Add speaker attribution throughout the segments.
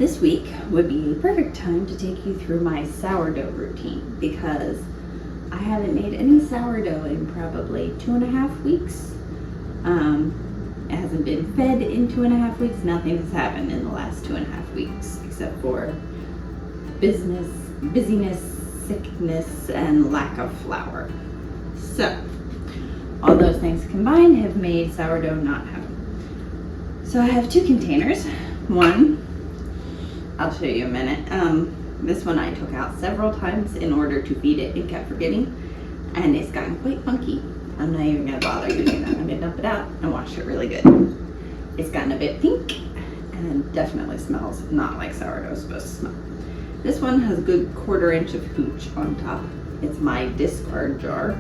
Speaker 1: This week would be a perfect time to take you through my sourdough routine because I haven't made any sourdough in probably 2.5 weeks. It hasn't been fed in 2.5 weeks. Nothing has happened in the last 2.5 weeks except for busyness, sickness, and lack of flour. So all those things combined have made sourdough not happen. So I have 2 containers. One, I'll show you in a minute. This one I took out several times in order to feed it and kept forgetting, and it's gotten quite funky. I'm not even gonna bother using that. I'm gonna dump it out and wash it really good. It's gotten a bit pink and definitely smells not like sourdough is supposed to smell. This one has a good 1/4 inch of hooch on top. It's my discard jar,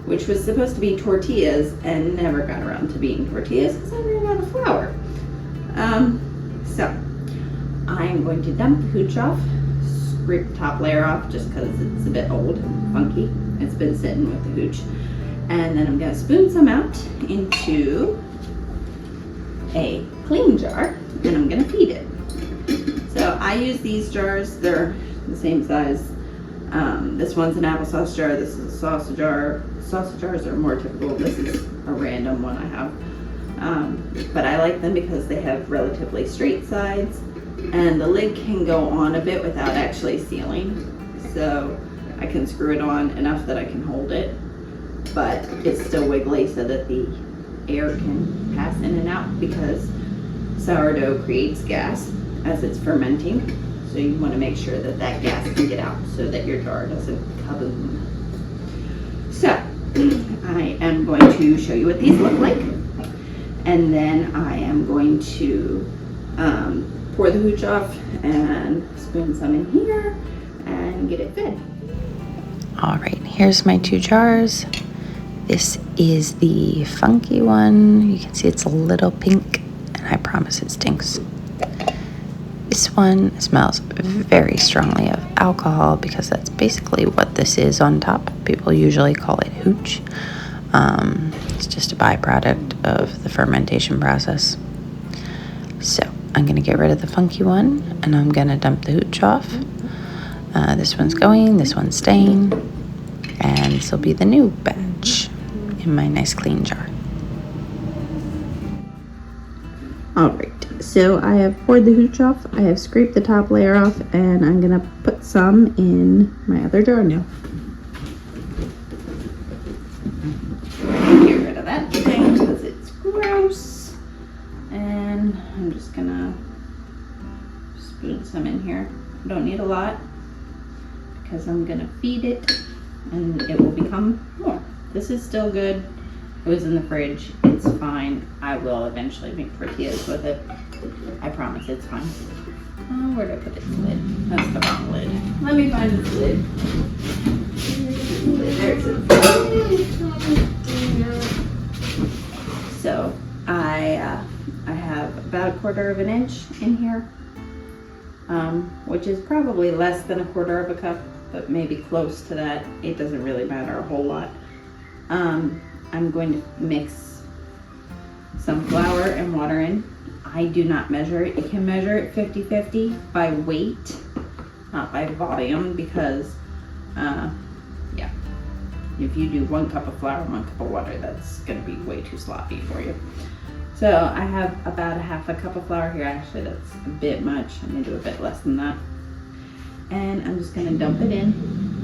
Speaker 1: which was supposed to be tortillas and never got around to being tortillas because I ran out of flour. So I'm going to dump the hooch off, scrape the top layer off just because it's a bit old and funky. It's been sitting with the hooch. And then I'm going to spoon some out into a clean jar and I'm going to feed it. So I use these jars. They're the same size. This one's an applesauce jar. This is a sausage jar. Sausage jars are more typical. This is a random one I have. But I like them because they have relatively straight sides and the lid can go on a bit without actually sealing. So I can screw it on enough that I can hold it, but it's still wiggly so that the air can pass in and out because sourdough creates gas as it's fermenting. So you want to make sure that that gas can get out so that your jar doesn't kaboom. So I am going to show you what these look like. And then I am going to pour the hooch off and spoon some in here and get it fed.
Speaker 2: All right, here's my 2 jars. This is the funky one. You can see it's a little pink, and I promise it stinks. This one smells very strongly of alcohol because that's basically what this is on top. People usually call it hooch. It's just a byproduct of the fermentation process. So I'm gonna get rid of the funky one and I'm gonna dump the hooch off. This one's going, this one's staying, and this will be the new batch in my nice clean jar.
Speaker 1: All right, so I have poured the hooch off, I have scraped the top layer off, and I'm gonna put some in my other jar now. Get rid of that thing because it's gross, and I'm just gonna spoon some in here. I don't need a lot because I'm gonna feed it and it will become more. This is still good. It was in the fridge. It's fine. I will eventually make tortillas with it. I promise it's fine. Oh, where did I put its lid? That's the wrong lid. Let me find its lid. There's its lid. So I have about 1/4 inch in here, which is probably less than 1/4 cup, but maybe close to that. It doesn't really matter a whole lot. I'm going to mix some flour and water in. I do not measure it. You can measure it 50-50 by weight, not by volume, because yeah, if you do 1 cup of flour, 1 cup of water, that's gonna be way too sloppy for you. So I have about 1/2 cup of flour here. Actually, that's a bit much. I'm gonna do a bit less than that. And I'm just gonna dump it in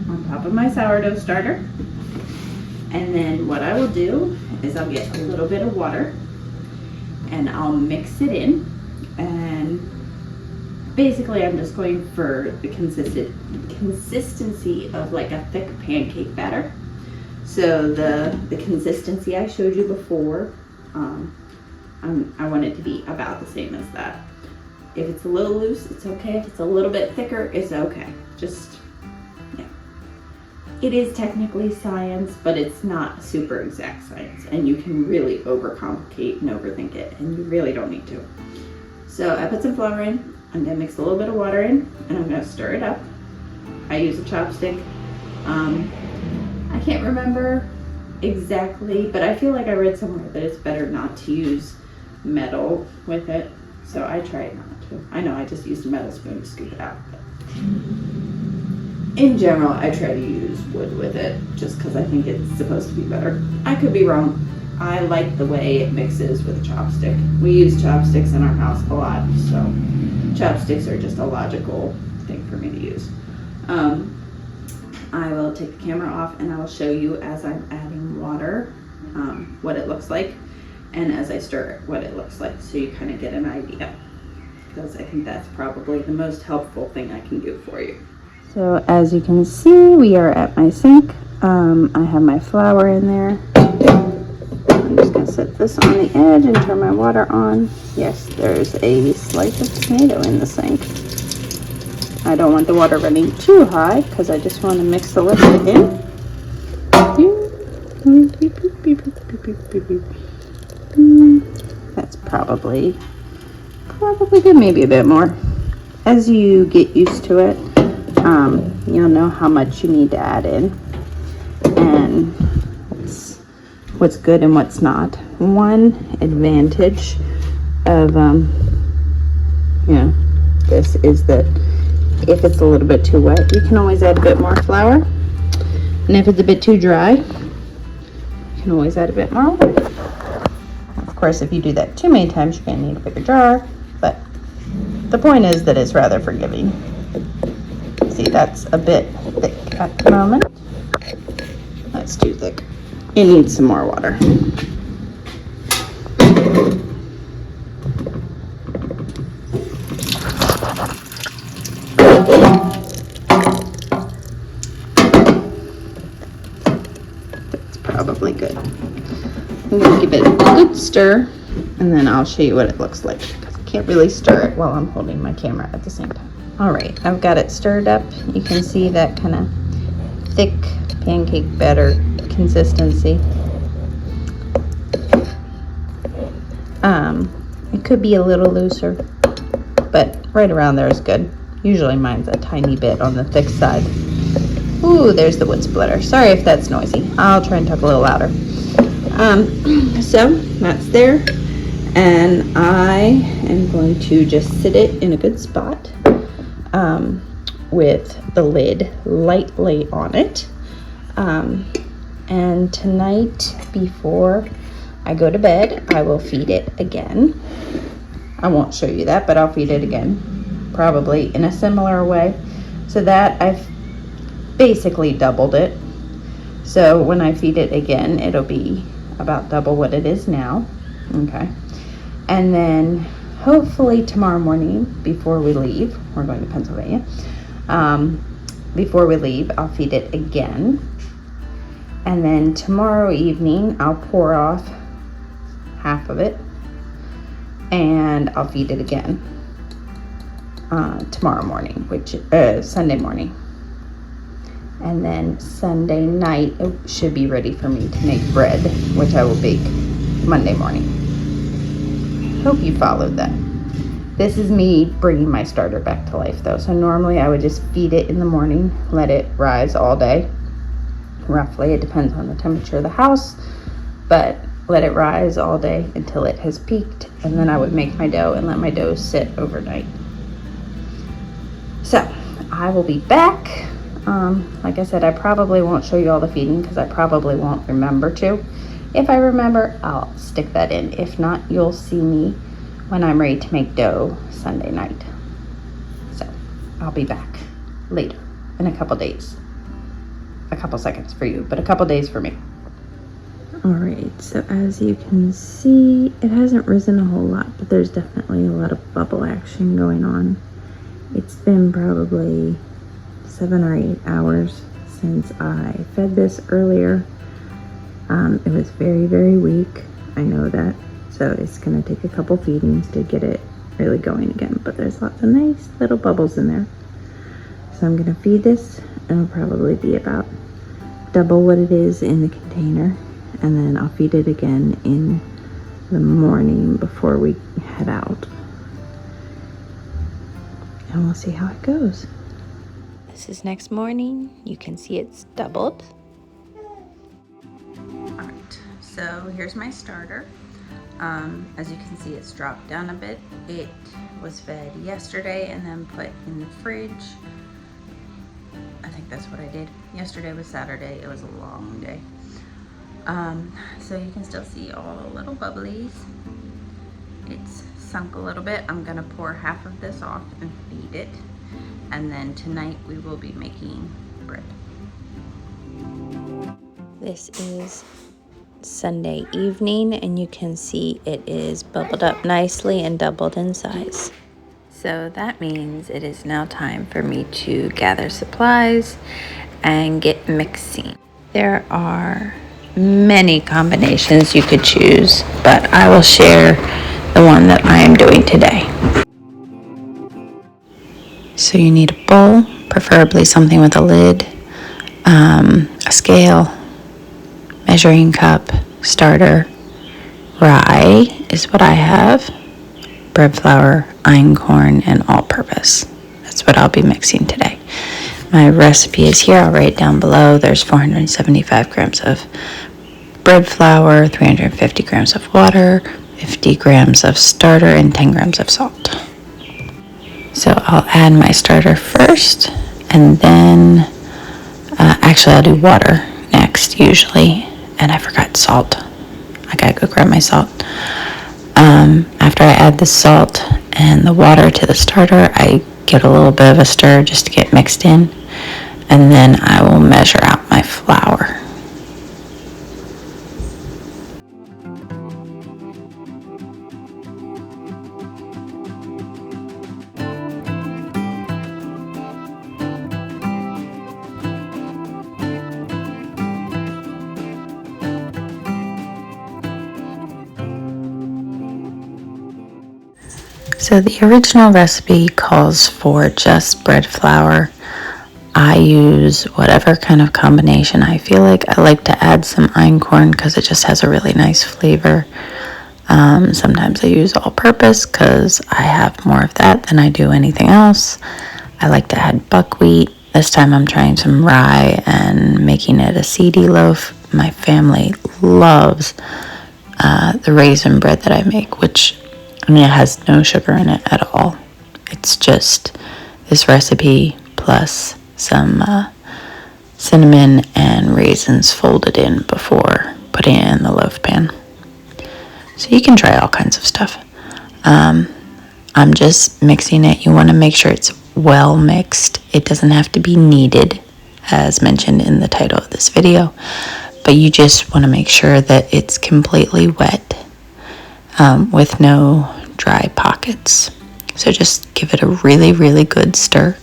Speaker 1: on top of my sourdough starter. And then what I will do is I'll get a little bit of water and I'll mix it in. And basically I'm just going for the consistency of like a thick pancake batter. So the consistency I showed you before, I want it to be about the same as that. If it's a little loose, it's okay. If it's a little bit thicker, it's okay. Just, yeah. It is technically science, but it's not super exact science. And you can really overcomplicate and overthink it, and you really don't need to. So I put some flour in. I'm gonna mix a little bit of water in, and I'm gonna stir it up. I use a chopstick. I can't remember exactly, but I feel like I read somewhere that it's better not to use metal with it. so I try not to. I know I just used a metal spoon to scoop it out. But in general, I try to use wood with it just because I think it's supposed to be better. I could be wrong. I like the way it mixes with a chopstick. We use chopsticks in our house a lot, so chopsticks are just a logical thing for me to use. I will take the camera off and I will show you as I'm adding water what it looks like, and as I stir it what it looks like, so you kind of get an idea, because I think that's probably the most helpful thing I can do for you. So as you can see, we are at my sink. I have my flour in there. I'm just going to set this on the edge and turn my water on. Yes, there's a slice of tomato in the sink. I don't want the water running too high because I just want to mix the liquid in. That's probably good, maybe a bit more. As you get used to it, you'll know how much you need to add in and what's good and what's not. One advantage of this is that if it's a little bit too wet, you can always add a bit more flour, and if it's a bit too dry, you can always add a bit more water. Of course, if you do that too many times, you're going to need a bigger jar, but the point is that it's rather forgiving. See, that's a bit thick at the moment. That's too thick. It needs some more water. That's probably good. I'm going to give it a good stir, and then I'll show you what it looks like, because I can't really stir it while I'm holding my camera at the same time. All right, I've got it stirred up. You can see that kind of thick pancake batter consistency. It could be a little looser, but right around there is good. Usually mine's a tiny bit on the thick side. Ooh, there's the wood splitter. Sorry if that's noisy. I'll try and talk a little louder. So that's there, and I am going to just sit it in a good spot with the lid lightly on it. And tonight, before I go to bed, I will feed it again. I won't show you that, but I'll feed it again, probably in a similar way, so that I've basically doubled it. So when I feed it again, it'll be about double what it is now. Okay. And then hopefully tomorrow morning, before we leave, we're going to Pennsylvania. Before we leave, I'll feed it again. And then tomorrow evening, I'll pour off half of it, and I'll feed it again tomorrow morning, which Sunday morning. And then Sunday night, it should be ready for me to make bread, which I will bake Monday morning. Hope you followed that. This is me bringing my starter back to life, though. So normally I would just feed it in the morning, let it rise all day. Roughly, it depends on the temperature of the house, but let it rise all day until it has peaked, and then I would make my dough and let my dough sit overnight. So I will be back. Like I said, I probably won't show you all the feeding because I probably won't remember to. If I remember, I'll stick that in. If not, you'll see me when I'm ready to make dough Sunday night. So I'll be back later in a couple days. A couple seconds for you, but a couple days for me. All right, so as you can see, it hasn't risen a whole lot, but there's definitely a lot of bubble action going on. It's been probably 7 or 8 hours since I fed this earlier. It was very, very weak. I know that. So it's going to take a couple feedings to get it really going again. But there's lots of nice little bubbles in there. So I'm going to feed this, and it'll probably be about double what it is in the container. And then I'll feed it again in the morning before we head out. And we'll see how it goes. This is next morning. You can see it's doubled. Alright, so here's my starter.
Speaker 2: As you can see, it's dropped down a bit. It was fed yesterday and then put in the fridge. I think that's what I did. Yesterday was Saturday. It was a long day. So you can still see all the little bubblies. It's sunk a little bit. I'm gonna pour half of this off and feed it. And then tonight we will be making bread. This is Sunday evening, and you can see it is bubbled up nicely and doubled in size. So that means it is now time for me to gather supplies and get mixing. There are many combinations you could choose, but I will share the one that I am doing today. So you need a bowl, preferably something with a lid, a scale, measuring cup, starter, rye is what I have, bread flour, einkorn, and all-purpose. That's what I'll be mixing today. My recipe is here. I'll write it down below. There's 475 grams of bread flour, 350 grams of water, 50 grams of starter, and 10 grams of salt. So I'll add my starter first, and then actually I'll do water next usually, and I forgot salt. I gotta go grab my salt. After I add the salt and the water to the starter, I give it a little bit of a stir just to get mixed in, and then I will measure out my flour. So the original recipe calls for just bread flour. I use whatever kind of combination I feel like. I like to add some einkorn because it just has a really nice flavor. Sometimes I use all-purpose because I have more of that than I do anything else. I like to add buckwheat. This time I'm trying some rye and making it a seedy loaf. My family loves the raisin bread that I make, which it has no sugar in it at all. It's just this recipe plus some cinnamon and raisins folded in before putting it in the loaf pan. So you can try all kinds of stuff. I'm just mixing it. You want to make sure it's well mixed. It doesn't have to be kneaded, as mentioned in the title of this video, but you just want to make sure that it's completely wet with no dry pockets. So just give it a really, really good stir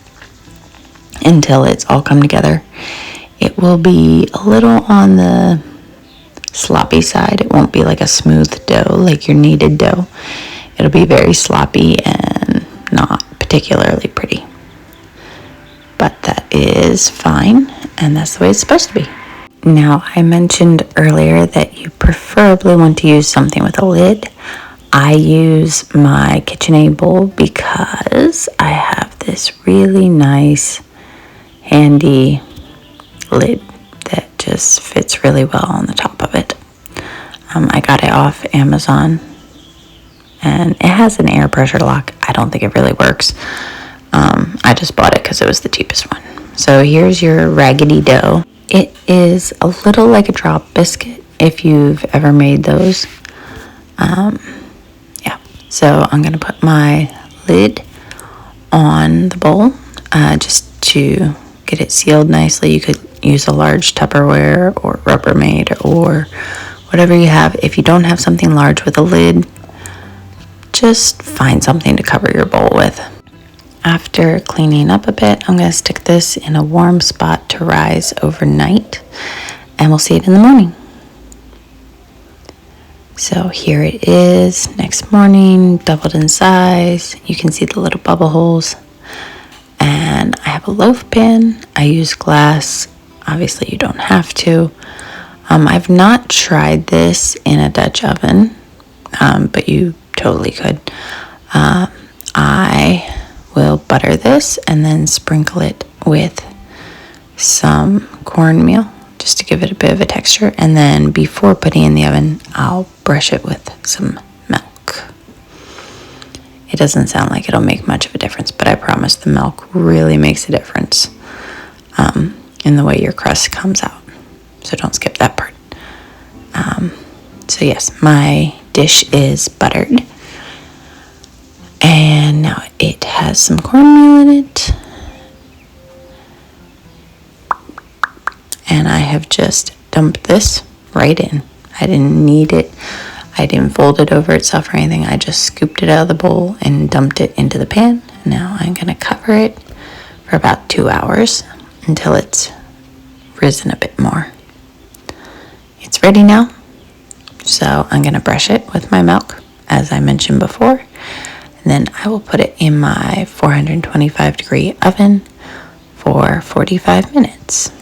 Speaker 2: until it's all come together. It will be a little on the sloppy side. It won't be like a smooth dough, like your kneaded dough. It'll be very sloppy and not particularly pretty. But that is fine, and that's the way it's supposed to be. Now, I mentioned earlier that you preferably want to use something with a lid. I use my KitchenAid bowl because I have this really nice, handy lid that just fits really well on the top of it. I got it off Amazon, and it has an air pressure lock. I don't think it really works. I just bought it because it was the cheapest one. So here's your raggedy dough. It is a little like a drop biscuit if you've ever made those. So I'm going to put my lid on the bowl just to get it sealed nicely. You could use a large Tupperware or Rubbermaid or whatever you have. If you don't have something large with a lid, just find something to cover your bowl with. After cleaning up a bit, I'm going to stick this in a warm spot to rise overnight, and we'll see it in the morning. So here it is, next morning, doubled in size. You can see the little bubble holes. And I have a loaf pan. I use glass. Obviously, you don't have to. I've not tried this in a Dutch oven, but you totally could. I will butter this and then sprinkle it with some cornmeal, just just to give it a bit of a texture. And then before putting it in the oven, I'll brush it with some milk. It doesn't sound like it'll make much of a difference, but I promise the milk really makes a difference in the way your crust comes out. So don't skip that part. So yes, my dish is buttered. And now it has some cornmeal in it. And I have just dumped this right in. I didn't knead it. I didn't fold it over itself or anything. I just scooped it out of the bowl and dumped it into the pan. Now I'm going to cover it for about 2 hours until it's risen a bit more. It's ready now. So I'm going to brush it with my milk, as I mentioned before. And then I will put it in my 425-degree oven for 45 minutes.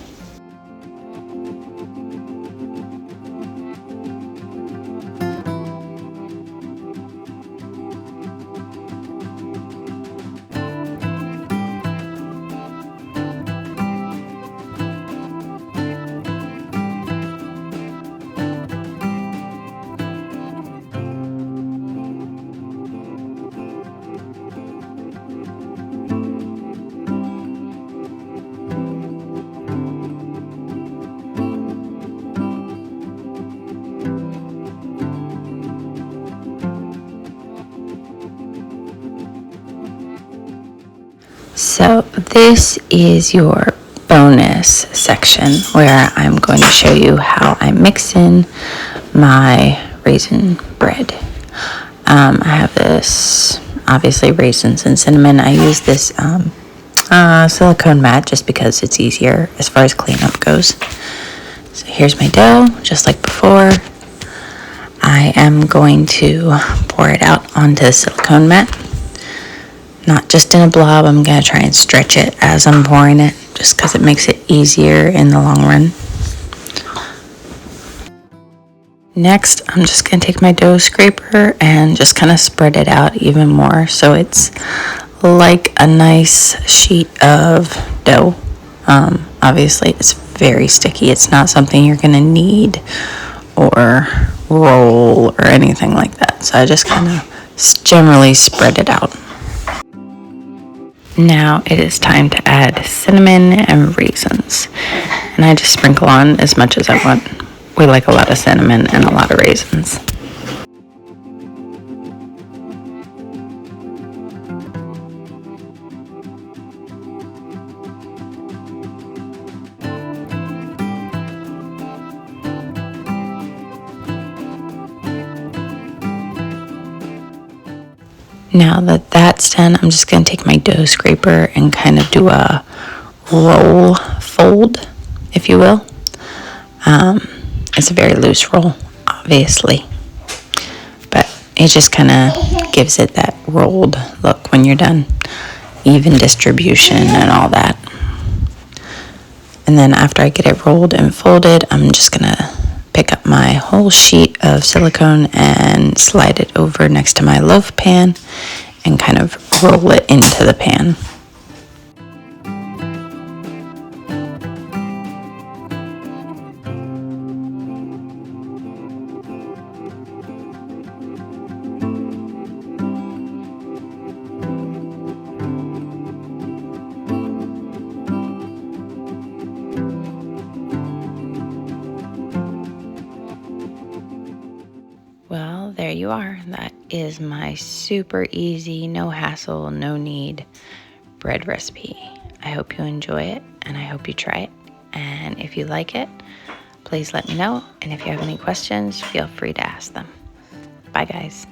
Speaker 2: So this is your bonus section where I'm going to show you how I mix in my raisin bread. I have this, obviously raisins and cinnamon. I use this silicone mat just because it's easier as far as cleanup goes. So here's my dough, just like before. I am going to pour it out onto the silicone mat. Not just in a blob. I'm going to try and stretch it as I'm pouring it, just because it makes it easier in the long run. Next, I'm just going to take my dough scraper and just kind of spread it out even more so it's like a nice sheet of dough. Obviously, it's very sticky. It's not something you're going to knead or roll or anything like that. So I just kind of generally spread it out. Now it is time to add cinnamon and raisins. And I just sprinkle on as much as I want. We like a lot of cinnamon and a lot of raisins. Now that that's done, I'm just going to take my dough scraper and kind of do a roll fold, if you will. It's a very loose roll, obviously, but it just kind of gives it that rolled look when you're done. Even distribution and all that. And then after I get it rolled and folded, I'm just going to pick up my whole sheet of silicone and slide it over next to my loaf pan and kind of roll it into the pan. Well, there you are. That is my super easy, no hassle, no knead bread recipe. I hope you enjoy it and I hope you try it. And if you like it, please let me know. And if you have any questions, feel free to ask them. Bye, guys.